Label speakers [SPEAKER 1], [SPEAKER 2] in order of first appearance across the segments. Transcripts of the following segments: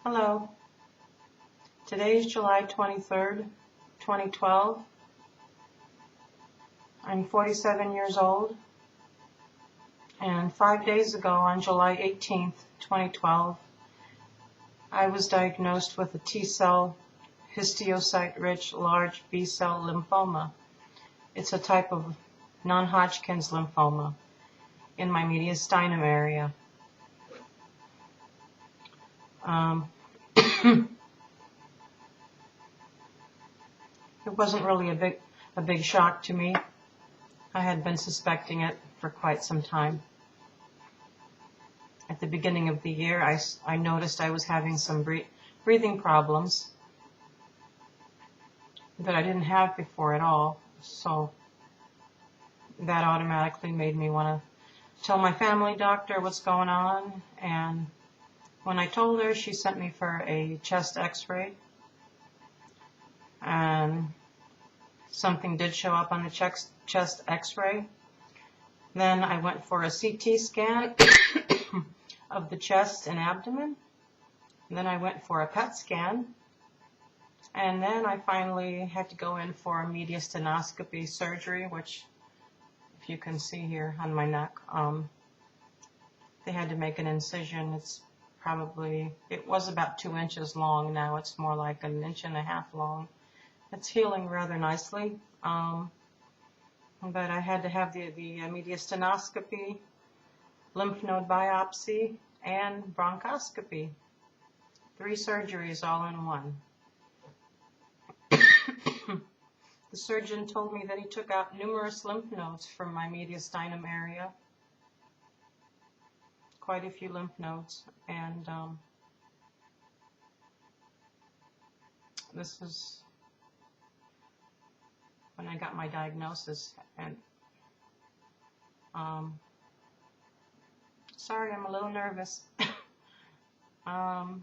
[SPEAKER 1] Hello. Today is July 23rd, 2012. I'm 47 years old, and 5 days ago on July 18th, 2012, I was diagnosed with a T-cell Histiocyte-Rich Large B-Cell Lymphoma. It's a type of Non-Hodgkins lymphoma in my mediastinum area. It wasn't really a big shock to me. I had been suspecting it for quite some time. At the beginning of the year, I noticed I was having some breathing problems that I didn't have before at all. So that automatically made me want to tell my family doctor what's going on. And when I told her, she sent me for a chest x-ray. And something did show up on the chest x-ray. Then I went for a CT scan of the chest and abdomen. And then I went for a PET scan. And then I finally had to go in for a mediastinoscopy surgery, which, if you can see here on my neck, they had to make an incision. It was about 2 inches long. Now it's more like 1.5 inches long. It's healing rather nicely, but I had to have the mediastinoscopy, lymph node biopsy, and bronchoscopy. 3 surgeries all in one. The surgeon told me that he took out numerous lymph nodes from my mediastinum area, quite a few lymph nodes, and this is when I got my diagnosis. And sorry, I'm a little nervous. Of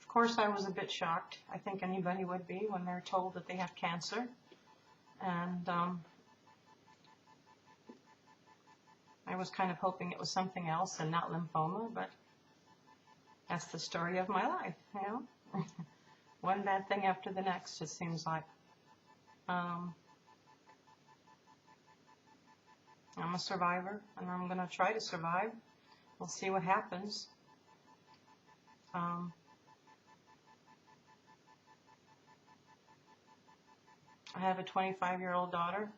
[SPEAKER 1] course, I was a bit shocked. I think anybody would be when they're told that they have cancer. And I was kind of hoping it was something else and not lymphoma, but that's the story of my life, you know. One bad thing after the next, it seems like. I'm a survivor, and I'm going to try to survive. We'll see what happens. I have a 25-year-old daughter.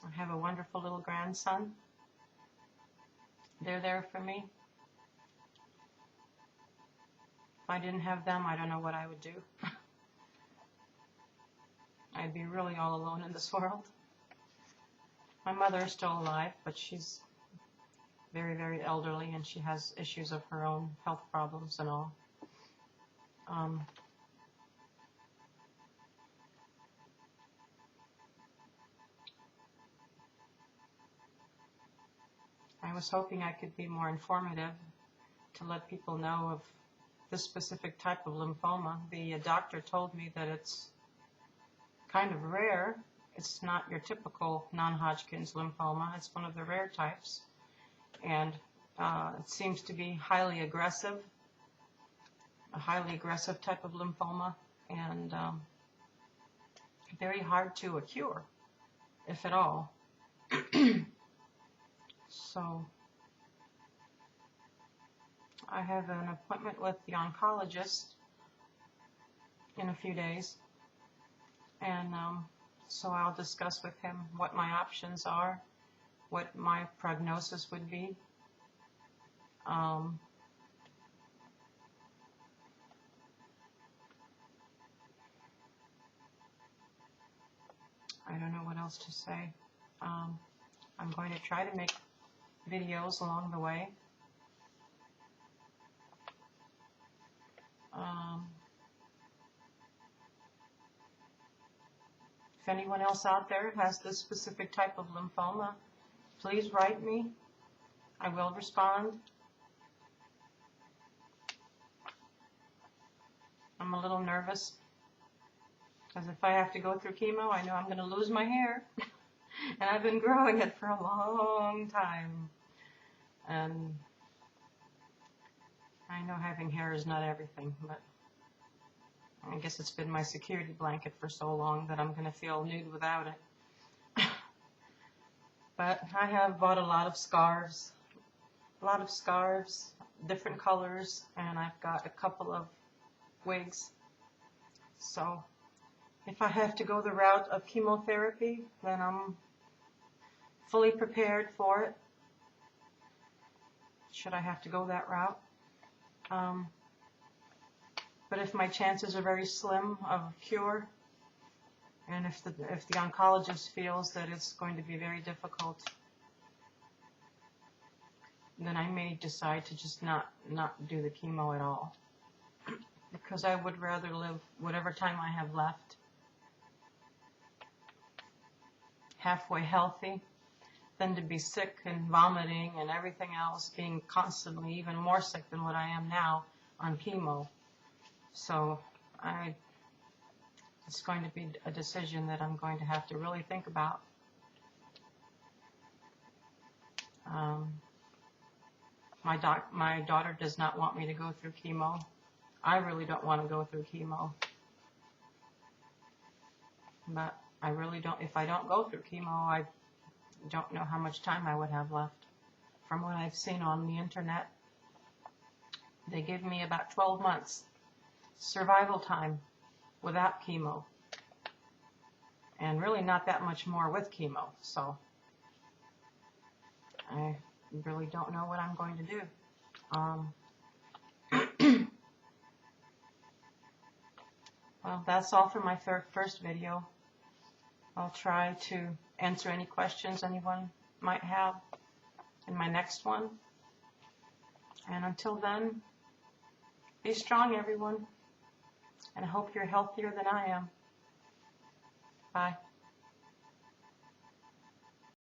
[SPEAKER 1] I have a wonderful little grandson. They're there for me. If I didn't have them, I don't know what I would do. I'd be really all alone in this world. My mother is still alive, but she's very, very elderly, and she has issues of her own, health problems and all. I was hoping I could be more informative to let people know of this specific type of lymphoma. The doctor told me that it's kind of rare. It's not your typical non-Hodgkin's lymphoma. It's one of the rare types. And it seems to be highly aggressive, a highly aggressive type of lymphoma, and very hard to cure, if at all. So I have an appointment with the oncologist in a few days, and so I'll discuss with him what my options are, what my prognosis would be. I don't know what else to say. I'm going to try to make videos along the way. If anyone else out there has this specific type of lymphoma, please write me. I will respond. I'm a little nervous, because if I have to go through chemo, I know I'm going to lose my hair. And I've been growing it for a long time. And I know having hair is not everything, but I guess it's been my security blanket for so long that I'm going to feel nude without it. But I have bought a lot of scarves, different colors, and I've got a couple of wigs. So if I have to go the route of chemotherapy, then I'm fully prepared for it, should I have to go that route. But if my chances are very slim of cure, and if the oncologist feels that it's going to be very difficult, then I may decide to just not do the chemo at all, because I would rather live whatever time I have left halfway healthy than to be sick and vomiting and everything else, being constantly even more sick than what I am now on chemo. So it's going to be a decision that I'm going to have to really think about. My daughter does not want me to go through chemo. I really don't want to go through chemo. But I really don't. If I don't go through chemo, I don't know how much time I would have left. From what I've seen on the internet, they give me about 12 months survival time without chemo, and really not that much more with chemo. So I really don't know what I'm going to do. Well, that's all for my first video. I'll try to answer any questions anyone might have in my next one. And until then, be strong, everyone. And I hope you're healthier than I am. Bye.